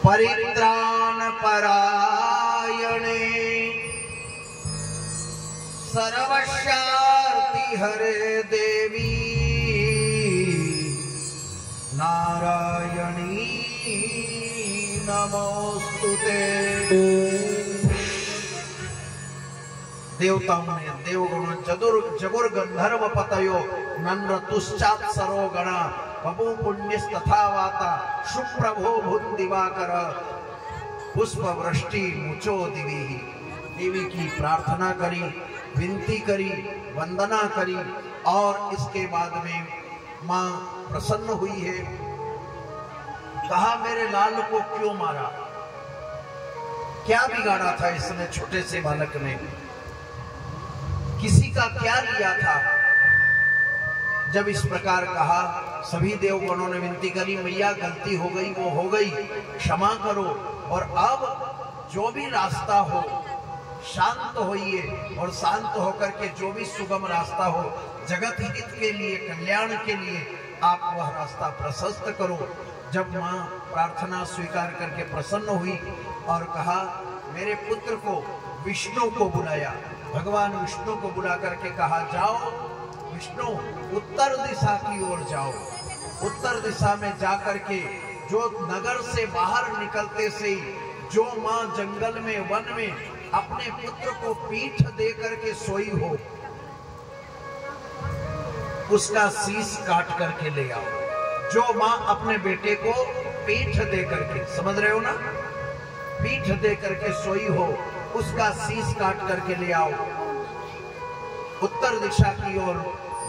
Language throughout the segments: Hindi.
परित्राण परायणे सर्वशार्ति हरे देवी नारायणी नमोस्तुते। देवताओं ने देवगुण जगुर गंधर्व पतयो नन्र तुश्चात सरो गणा बभू पुण्यस्तथा वाता सुप्रभो भूत दिवाकर पुष्प वृष्टि मुचो दिवी। देवी की प्रार्थना करी, विनती करी, वंदना करी और इसके बाद में मां प्रसन्न हुई है। कहा मेरे लाल को क्यों मारा, क्या बिगाड़ा था इसने, छोटे से बालक ने किसी का क्या लिया था। जब इस प्रकार कहा सभी देवगणों ने विनती करी, मैया गलती हो गई वो हो गई, क्षमा करो और अब जो भी रास्ता हो शांत होइए और शांत होकर के जो भी सुगम रास्ता हो जगत हित के लिए कल्याण के लिए आप वह रास्ता प्रशस्त करो। जब मां प्रार्थना स्वीकार करके प्रसन्न हुई और कहा मेरे पुत्र को विष्णु को बुलाया, भगवान विष्णु को बुला करके कहा जाओ विष्णु उत्तर दिशा की ओर जाओ। उत्तर दिशा में जाकर के जो नगर से बाहर निकलते से जो मां जंगल में वन में अपने पुत्र को पीठ दे करके सोई हो उसका शीश काट करके ले आओ। जो मां अपने बेटे को पीठ दे करके, समझ रहे हो ना, पीठ दे करके सोई हो उसका शीश काट करके ले आओ। उत्तर दिशा की ओर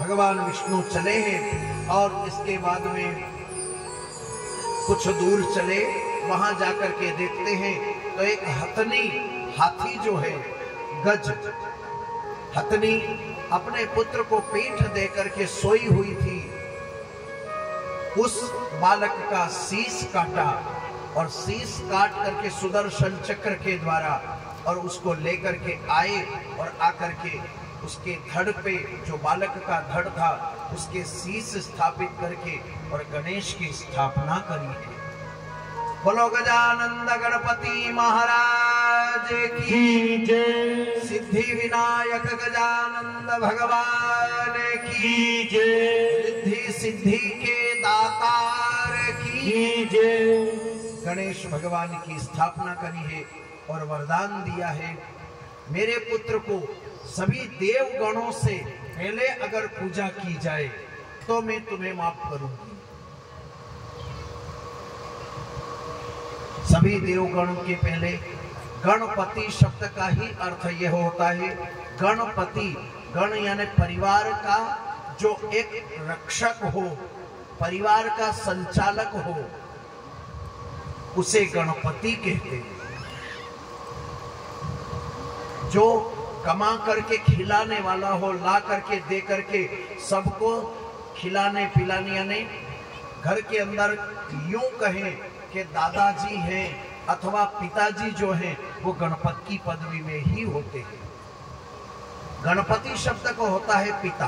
भगवान विष्णु चले हैं और इसके बाद में कुछ दूर चले, वहां जाकर के देखते हैं तो एक हथनी हाथी जो है गज हथनी अपने पुत्र को पीठ दे करके सोई हुई थी। उस बालक का शीश काटा और शीश काट करके सुदर्शन चक्र के द्वारा और उसको लेकर के आए और आकर के उसके धड़ पे जो बालक का धड़ था उसके शीश स्थापित करके और गणेश की स्थापना करी है। बोलो गजानंद गणपति महाराज की जय। सिद्धि विनायक गजानंद भगवान की जय। रिद्धि सिद्धि के दातार की जय। गणेश भगवान की स्थापना करी है और वरदान दिया है मेरे पुत्र को सभी देवगणों से पहले अगर पूजा की जाए तो मैं तुम्हें माफ करूंगी। सभी देवगणों के पहले गणपति शब्द का ही अर्थ यह होता है, गणपति गण यानी परिवार का जो एक रक्षक हो, परिवार का संचालक हो उसे गणपति कहते हैं। जो कमा करके खिलाने वाला हो, ला करके दे करके सबको खिलाने पिलाने, यानी घर के अंदर यूं कहें कि दादाजी हैं अथवा पिताजी जो हैं वो गणपति की पदवी में ही होते हैं। गणपति शब्द को होता है पिता,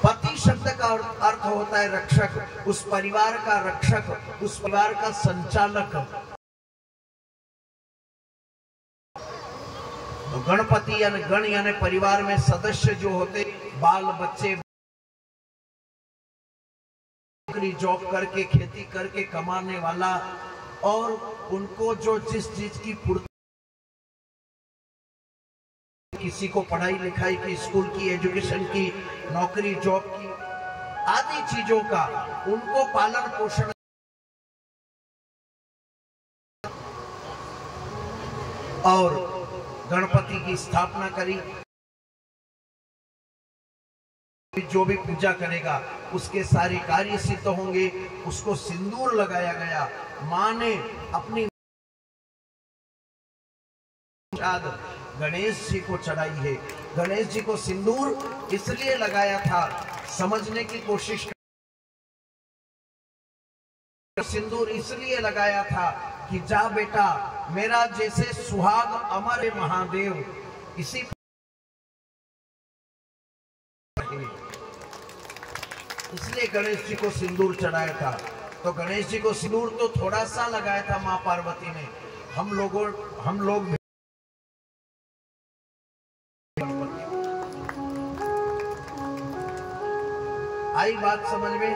पति शब्द का अर्थ होता है रक्षक, उस परिवार का रक्षक, उस परिवार का संचालक। तो गणपति यानी गण यानी परिवार में सदस्य जो होते, बाल बच्चे जॉब करके खेती करके कमाने वाला और उनको जो जिस चीज की पूर्ति, किसी को पढ़ाई लिखाई की, स्कूल की, एजुकेशन की, नौकरी जॉब की आदि चीजों का उनको पालन पोषण और गणपति की स्थापना करी। जो भी पूजा करेगा उसके सारे कार्य सिद्ध होंगे। उसको सिंदूर लगाया गया। मां ने अपनी गणेश जी को चढ़ाई है। गणेश जी को सिंदूर इसलिए लगाया था, समझने की कोशिश, सिंदूर इसलिए लगाया था कि जा बेटा मेरा जैसे सुहाग अमर महादेव, इसी इसलिए गणेश जी को सिंदूर चढ़ाया था। तो गणेश जी को सिंदूर तो थोड़ा सा लगाया था मां पार्वती ने, हम लोग आई बात समझ में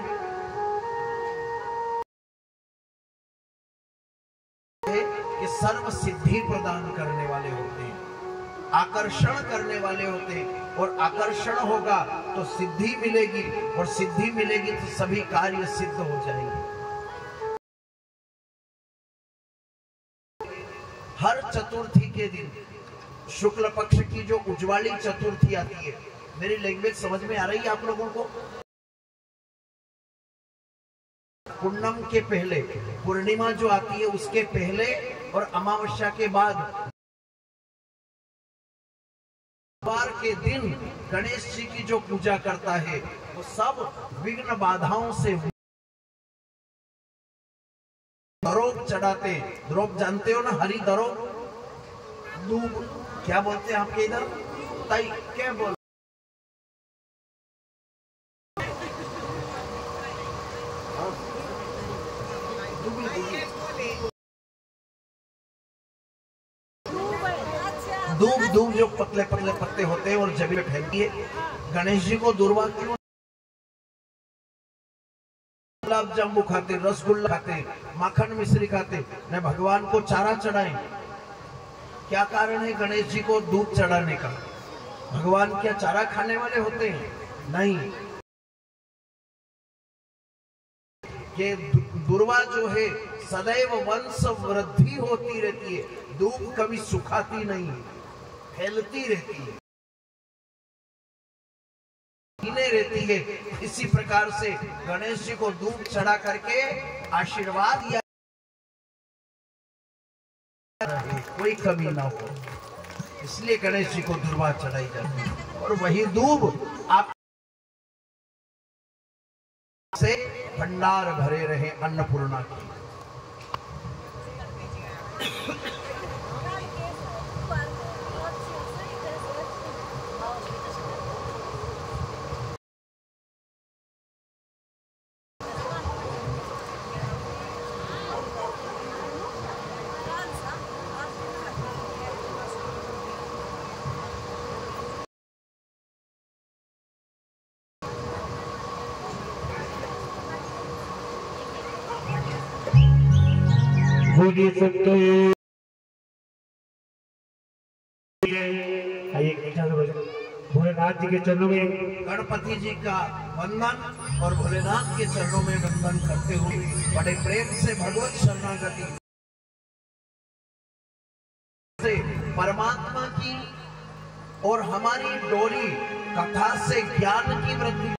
कि सर्व सिद्धि प्रदान करने वाले होते हैं, आकर्षण करने वाले होते हैं, और आकर्षण होगा तो सिद्धि मिलेगी, और सिद्धि मिलेगी तो सभी कार्य सिद्ध हो जाएंगे। हर चतुर्थी के दिन शुक्ल पक्ष की जो उज्ज्वली चतुर्थी आती है, मेरी लैंग्वेज समझ में आ रही है आप लोगों को? पूर्णम के पहले, पूर्णिमा जो आती है उसके पहले और अमावस्या के बाद बार के दिन गणेश जी की जो पूजा करता है वो सब विघ्न बाधाओं से दरोग चढ़ाते। दरोग जानते हो ना, हरी दरोग, दूब क्या बोलते हैं आपके इधर? ताई क्या बोल? दूब दूब जो पतले पतले पत्ते होते हैं और जमीन में फैलती है। गणेश जी को दुर्वा क्यों? गुलाब जामुन खाते, रसगुल्ला खाते, माखन मिश्री खाते, न भगवान को चारा चढ़ाएं। क्या कारण है गणेश जी को दूध चढ़ाने का? भगवान क्या चारा खाने वाले होते हैं? नहीं। ये दुर्वा जो है सदैव वंश वृद्धि होती रहती है, दूब कभी सुखाती नहीं, फैलती रहती है, रहती है। इसी प्रकार से गणेश जी को दूध चढ़ा करके आशीर्वाद दिया, कोई कमी ना हो, इसलिए गणेश जी को दुर्वा चढ़ाई जाती है। और वही दूब आप से भंडार भरे रहे अन्नपूर्णा की। बोलिए सकते भोलेनाथ जी के चरणों में, गणपति जी का वंदन और भोलेनाथ के चरणों में वंदन करते हुए बड़े प्रेम से भगवत शरणागति से परमात्मा की और हमारी डोरी कथा से ज्ञान की वृद्धि